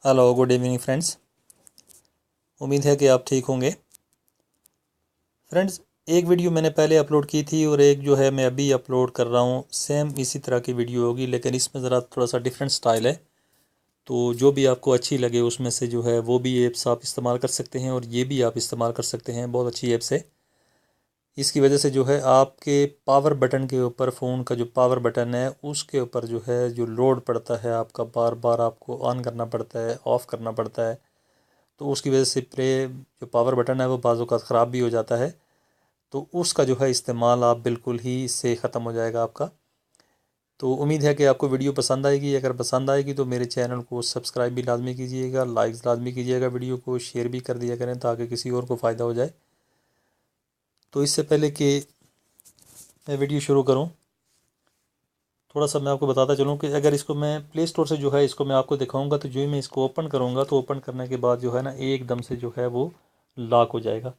Hello, good evening friends. उम्मीद है कि आप ठीक होंगे। फ्रेंड्स, एक वीडियो मैंने पहले अपलोड की थी और एक जो है मैं अभी अपलोड कर रहा हूँ, सेम इसी तरह की वीडियो होगी, लेकिन इसमें ज़रा थोड़ा सा डिफरेंट स्टाइल है। तो जो भी आपको अच्छी लगे उसमें से जो है वो भी ऐप्स आप इस्तेमाल कर सकते हैं और ये भी आप इस्तेमाल कर सकते हैं। बहुत अच्छी ऐप्स है। इसकी वजह से जो है आपके पावर बटन के ऊपर, फ़ोन का जो पावर बटन है उसके ऊपर जो है जो लोड पड़ता है आपका, बार बार आपको ऑन करना पड़ता है, ऑफ़ करना पड़ता है। तो उसकी वजह से जो पावर बटन है वो बाज़ औक़ात ख़राब भी हो जाता है। तो उसका जो है इस्तेमाल आप बिल्कुल ही इससे ख़त्म हो जाएगा आपका। तो उम्मीद है कि आपको वीडियो पसंद आएगी। अगर पसंद आएगी तो मेरे चैनल को सब्सक्राइब भी लाजमी कीजिएगा, लाइक्स लाजमी कीजिएगा, वीडियो को शेयर भी कर दिया करें ताकि किसी और को फ़ायदा हो जाए। तो इससे पहले कि मैं वीडियो शुरू करूँ, थोड़ा सा मैं आपको बताता चलूँ कि अगर इसको मैं प्ले स्टोर से जो है इसको मैं आपको दिखाऊंगा तो जो ही मैं इसको ओपन करूँगा तो ओपन करने के बाद जो है ना एकदम से जो है वो लॉक हो जाएगा।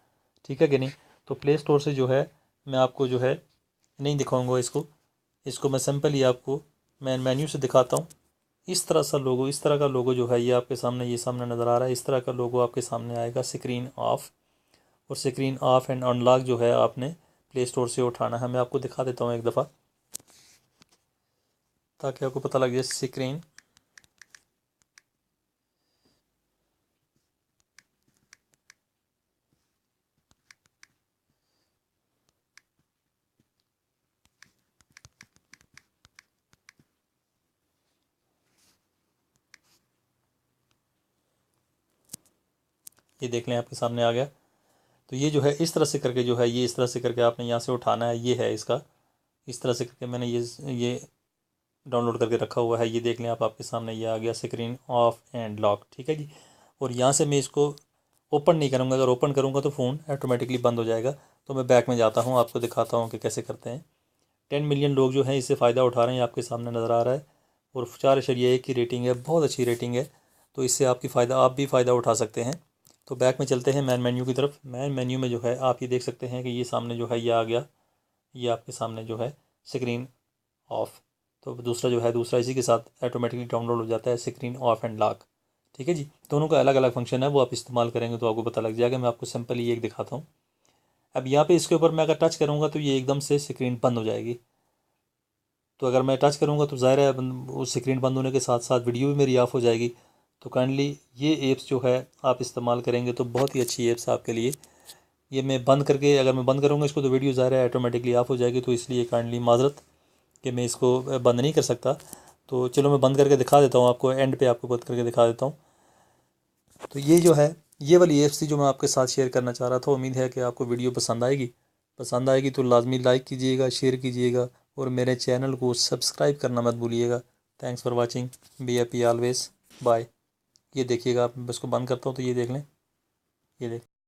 ठीक है कि नहीं? तो प्ले स्टोर से जो है मैं आपको जो है नहीं दिखाऊंगा इसको। इसको मैं सिंपल ही आपको मैं मेन्यू से दिखाता हूँ। इस तरह सा लोगो, इस तरह का लोगो जो है ये आपके सामने, ये सामने नज़र आ रहा है। इस तरह का लोगो आपके सामने आएगा, स्क्रीन ऑफ। और स्क्रीन ऑफ एंड अनलॉक जो है आपने प्ले स्टोर से उठाना है। मैं आपको दिखा देता हूँ एक दफ़ा ताकि आपको पता लग जाए। स्क्रीन ये देख लें आपके सामने आ गया। तो ये जो है इस तरह से करके जो है ये इस तरह से करके आपने यहाँ से उठाना है। ये है इसका, इस तरह से करके मैंने ये डाउनलोड करके रखा हुआ है। ये देख लें आप, आपके सामने ये आ गया, स्क्रीन ऑफ एंड लॉक। ठीक है जी। और यहाँ से मैं इसको ओपन नहीं करूँगा। अगर ओपन करूँगा तो फ़ोन ऑटोमेटिकली बंद हो जाएगा। तो मैं बैक में जाता हूँ, आपको दिखाता हूँ कि कैसे करते हैं। 10 मिलियन लोग जो हैं इससे फ़ायदा उठा रहे हैं, आपके सामने नज़र आ रहा है। और 4.1 की रेटिंग है, बहुत अच्छी रेटिंग है। तो इससे आप भी फ़ायदा उठा सकते हैं। तो बैक में चलते हैं मैन मेन्यू की तरफ। मैन मेन्यू में जो है आप ये देख सकते हैं कि ये सामने जो है ये आ गया। ये आपके सामने जो है स्क्रीन ऑफ। तो दूसरा जो है, दूसरा इसी के साथ ऑटोमेटिकली डाउनलोड हो जाता है, स्क्रीन ऑफ एंड लॉक। ठीक है जी। दोनों का अलग अलग फंक्शन है, वो आप इस्तेमाल करेंगे तो आपको पता लग जाएगा। मैं आपको सिंपल ये एक दिखाता हूँ। अब यहाँ पे इसके ऊपर मैं अगर टच करूँगा तो ये एकदम से स्क्रीन बंद हो जाएगी। तो अगर मैं टच करूँगा तो ज़ाहिर है वो स्क्रीन बंद होने के साथ साथ वीडियो भी मेरी ऑफ हो जाएगी। तो काइंडली ये ऐप्स जो है आप इस्तेमाल करेंगे तो बहुत ही अच्छी ऐप्स आपके लिए। ये मैं बंद करके, अगर मैं बंद करूँगा इसको तो वीडियो ज़ाहिर है ऑटोमेटिकली ऑफ हो जाएगी। तो इसलिए काइंडली माजरत कि मैं इसको बंद नहीं कर सकता। तो चलो मैं बंद करके दिखा देता हूँ आपको, एंड पे आपको बंद करके दिखा देता हूँ। तो ये जो है ये वाली ऐप्स थी जो मैं आपके साथ शेयर करना चाह रहा था। उम्मीद है कि आपको वीडियो पसंद आएगी। पसंद आएगी तो लाजमी लाइक कीजिएगा, शेयर कीजिएगा और मेरे चैनल को सब्सक्राइब करना मत भूलिएगा। Thanks for watching. Be happy always. Bye. ये देखिएगा, आप इसको बंद करता हूँ तो ये देख लें, ये देख।